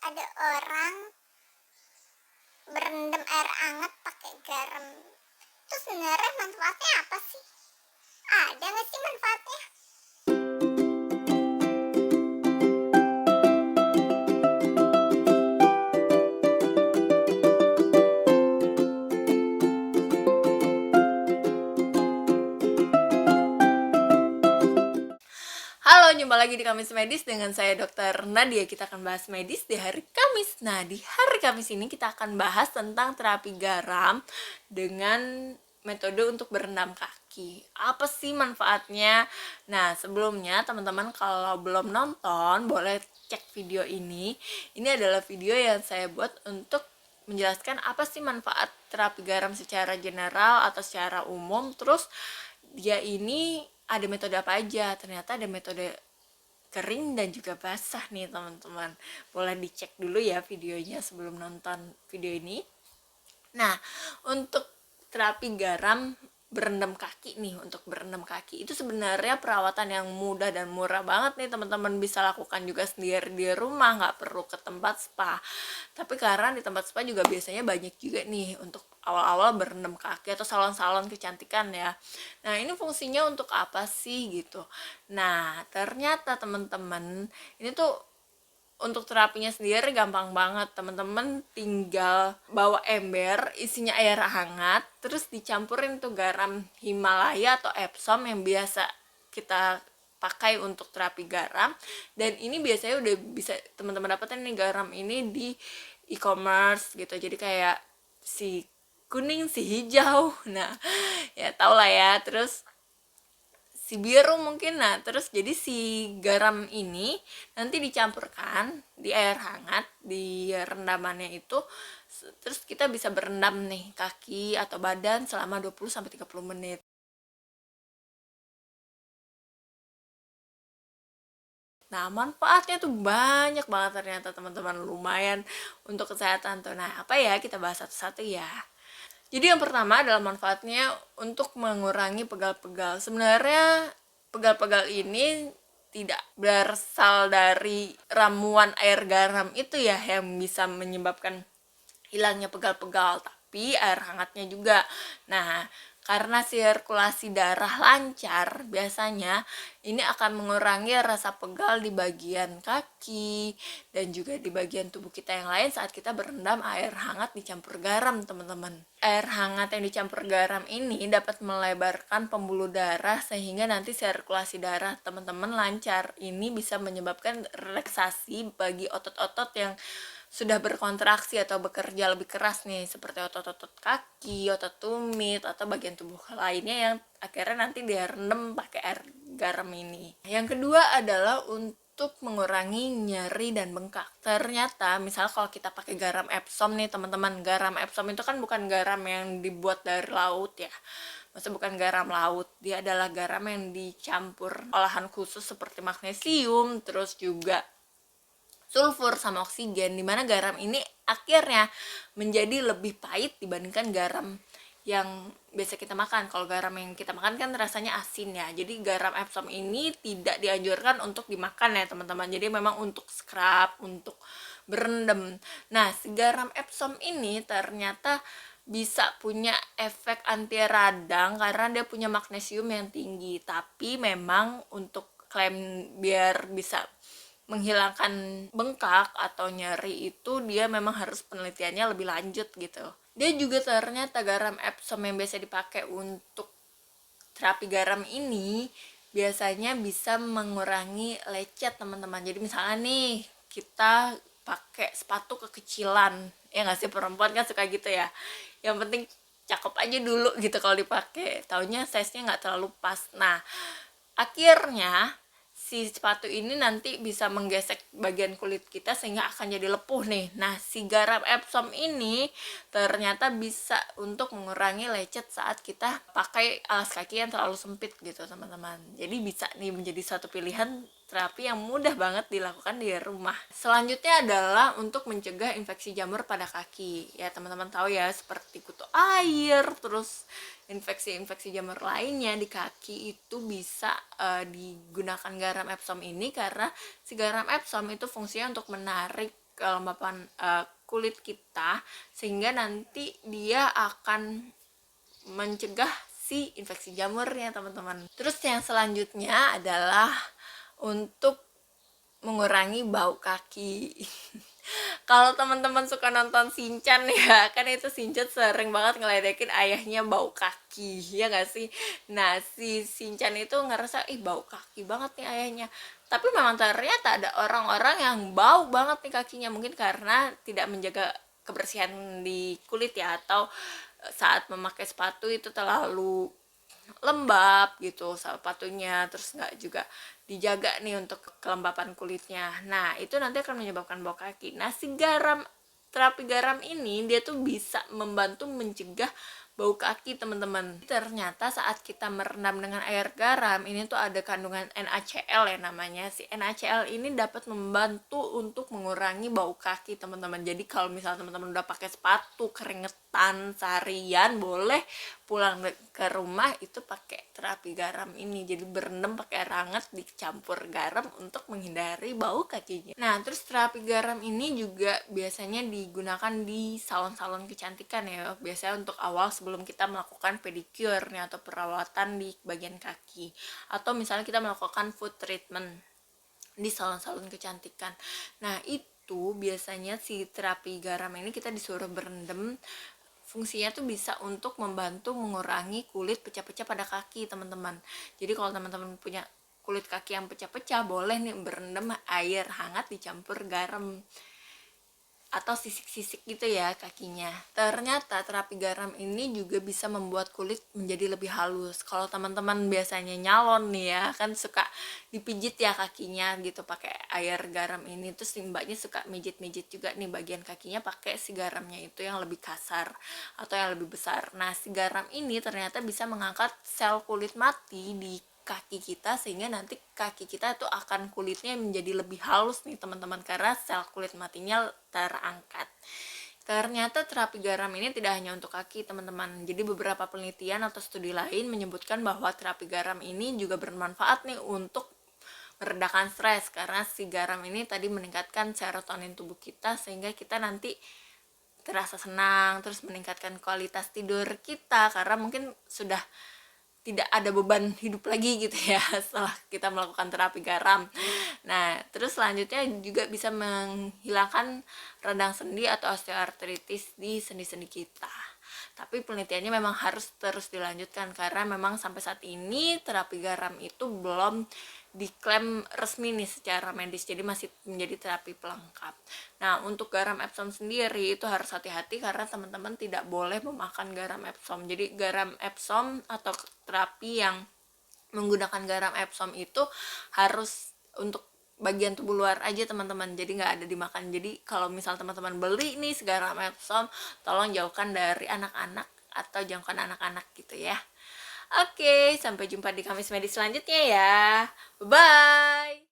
ada orang berendam air hangat pakai garam. Itu sebenarnya manfaatnya apa sih? Ada nggak sih manfaatnya? Halo, jumpa lagi di Kamis Medis dengan saya Dr. Nadia. Kita akan bahas medis di hari Kamis. Nah, di hari Kamis ini kita akan bahas tentang terapi garam dengan metode untuk berendam kaki. Apa sih manfaatnya? Nah, sebelumnya teman-teman kalau belum nonton, boleh cek video ini. Ini adalah video yang saya buat untuk menjelaskan apa sih manfaat terapi garam secara general atau secara umum. Terus dia ini ada metode apa aja. Ternyata ada metode kering dan juga basah nih teman-teman. Boleh dicek dulu ya videonya sebelum nonton video ini. Nah, untuk terapi garam berendam kaki nih, untuk berendam kaki itu sebenarnya perawatan yang mudah dan murah banget nih teman-teman, bisa lakukan juga sendiri di rumah, nggak perlu ke tempat spa. Tapi karena di tempat spa juga biasanya banyak juga nih untuk awal-awal berendam kaki atau salon-salon kecantikan ya. Nah, ini fungsinya untuk apa sih gitu. Nah, ternyata teman-teman, ini tuh untuk terapinya sendiri gampang banget. Teman-teman tinggal bawa ember isinya air hangat, terus dicampurin tuh garam Himalaya atau Epsom yang biasa kita pakai untuk terapi garam. Dan ini biasanya udah bisa teman-teman dapetin nih garam ini di e-commerce gitu. Jadi kayak si kuning, si hijau, nah ya tau lah ya. Terus si biru mungkin. Nah, terus jadi si garam ini nanti dicampurkan di air hangat di rendamannya itu, terus kita bisa berendam nih kaki atau badan selama 20-30 menit. Nah, manfaatnya tuh banyak banget ternyata teman-teman, lumayan untuk kesehatan tuh. Nah, apa ya, kita bahas satu-satu ya. Jadi yang pertama adalah manfaatnya untuk mengurangi pegal-pegal. Sebenarnya pegal-pegal ini tidak berasal dari ramuan air garam itu ya yang bisa menyebabkan hilangnya pegal-pegal, tapi air hangatnya juga. Nah, karena sirkulasi darah lancar, biasanya ini akan mengurangi rasa pegal di bagian kaki dan juga di bagian tubuh kita yang lain saat kita berendam air hangat dicampur garam, teman-teman. Air hangat yang dicampur garam ini dapat melebarkan pembuluh darah sehingga nanti sirkulasi darah teman-teman lancar. Ini bisa menyebabkan relaksasi bagi otot-otot yang sudah berkontraksi atau bekerja lebih keras nih, seperti otot-otot kaki, otot tumit, atau bagian tubuh lainnya yang akhirnya nanti direndam pakai air garam ini. Yang kedua adalah untuk mengurangi nyeri dan bengkak. Ternyata misal kalau kita pakai garam Epsom nih teman-teman, garam Epsom itu kan bukan garam yang dibuat dari laut ya. Maksudnya bukan garam laut, dia adalah garam yang dicampur olahan khusus seperti magnesium, terus juga sulfur sama oksigen, dimana garam ini akhirnya menjadi lebih pahit dibandingkan garam yang biasa kita makan. Kalau garam yang kita makan kan rasanya asin ya, jadi garam Epsom ini tidak dianjurkan untuk dimakan ya teman-teman. Jadi memang untuk scrub, untuk berendam. Nah, si garam Epsom ini ternyata bisa punya efek anti radang karena dia punya magnesium yang tinggi. Tapi memang untuk klaim biar bisa menghilangkan bengkak atau nyeri itu dia memang harus penelitiannya lebih lanjut gitu. Dia juga ternyata garam Epsom yang biasa dipakai untuk terapi garam ini biasanya bisa mengurangi lecet, teman-teman. Jadi misalnya nih kita pakai sepatu kekecilan, ya nggak sih, perempuan kan suka gitu ya, yang penting cakep aja dulu gitu kalau dipakai, taunya size-nya nggak terlalu pas. Nah, akhirnya si sepatu ini nanti bisa menggesek bagian kulit kita sehingga akan jadi lepuh nih. Nah, si garam Epsom ini ternyata bisa untuk mengurangi lecet saat kita pakai alas kaki yang terlalu sempit gitu, teman-teman. Jadi bisa nih menjadi satu pilihan terapi yang mudah banget dilakukan di rumah. Selanjutnya adalah untuk mencegah infeksi jamur pada kaki. Ya, teman-teman tahu ya, seperti kutu air, terus infeksi-infeksi jamur lainnya di kaki itu bisa digunakan garam Epsom ini karena si garam Epsom itu fungsinya untuk menarik kelembapan kulit kita, sehingga nanti dia akan mencegah si infeksi jamurnya teman-teman. Terus yang selanjutnya adalah untuk mengurangi bau kaki. Kalau teman-teman suka nonton Shinchan ya, kan itu Shinchan sering banget ngeledekin ayahnya bau kaki, ya gak sih? Nah, si Shinchan itu ngerasa, bau kaki banget nih ayahnya. Tapi memang ternyata ada orang-orang yang bau banget nih kakinya, mungkin karena tidak menjaga kebersihan di kulit ya, atau saat memakai sepatu itu terlalu lembab gitu sepatunya, terus nggak juga dijaga nih untuk kelembapan kulitnya. Nah, itu nanti akan menyebabkan bau kaki. Nah, si terapi garam ini dia tuh bisa membantu mencegah bau kaki teman-teman. Ternyata saat kita merendam dengan air garam ini tuh ada kandungan NaCl ya namanya. Si NaCl ini dapat membantu untuk mengurangi bau kaki teman-teman. Jadi kalau misalnya teman-teman udah pakai sepatu keringetan seharian, boleh pulang ke rumah itu pakai terapi garam ini. Jadi berendam pakai air hangat dicampur garam untuk menghindari bau kakinya. Nah, terus terapi garam ini juga biasanya digunakan di salon-salon kecantikan ya. Biasanya untuk awal sebelum kita melakukan pedicure nih, atau perawatan di bagian kaki, atau misalnya kita melakukan foot treatment di salon-salon kecantikan. Nah, itu biasanya si terapi garam ini kita disuruh berendam. Fungsinya tuh bisa untuk membantu mengurangi kulit pecah-pecah pada kaki teman-teman. Jadi kalau teman-teman punya kulit kaki yang pecah-pecah, boleh nih berendam air hangat dicampur garam atau sisik-sisik gitu ya kakinya. Ternyata terapi garam ini juga bisa membuat kulit menjadi lebih halus. Kalau teman-teman biasanya nyalon nih ya, kan suka dipijit ya kakinya gitu pakai air garam ini, terus mbaknya suka mijit-mijit juga nih bagian kakinya pakai si garamnya itu yang lebih kasar atau yang lebih besar. Nah, si garam ini ternyata bisa mengangkat sel kulit mati di kaki kita, sehingga nanti kaki kita tuh akan kulitnya menjadi lebih halus nih teman-teman, karena sel kulit matinya terangkat. Ternyata terapi garam ini tidak hanya untuk kaki teman-teman. Jadi beberapa penelitian atau studi lain menyebutkan bahwa terapi garam ini juga bermanfaat nih untuk meredakan stres, karena si garam ini tadi meningkatkan serotonin tubuh kita, sehingga kita nanti terasa senang, terus meningkatkan kualitas tidur kita karena mungkin sudah tidak ada beban hidup lagi gitu ya setelah kita melakukan terapi garam. Nah, terus selanjutnya juga bisa menghilangkan radang sendi atau osteoartritis di sendi-sendi kita. Tapi penelitiannya memang harus terus dilanjutkan karena memang sampai saat ini terapi garam itu belum diklaim resmi nih secara medis, jadi masih menjadi terapi pelengkap. Nah, untuk garam Epsom sendiri itu harus hati-hati karena teman-teman tidak boleh memakan garam Epsom. Jadi garam Epsom atau terapi yang menggunakan garam Epsom itu harus untuk bagian tubuh luar aja teman-teman, jadi nggak ada dimakan. Jadi kalau misal teman-teman beli nih garam Epsom, tolong jauhkan dari anak-anak atau jauhkan anak-anak gitu ya. Oke, sampai jumpa di Kamis Medis selanjutnya ya. Bye.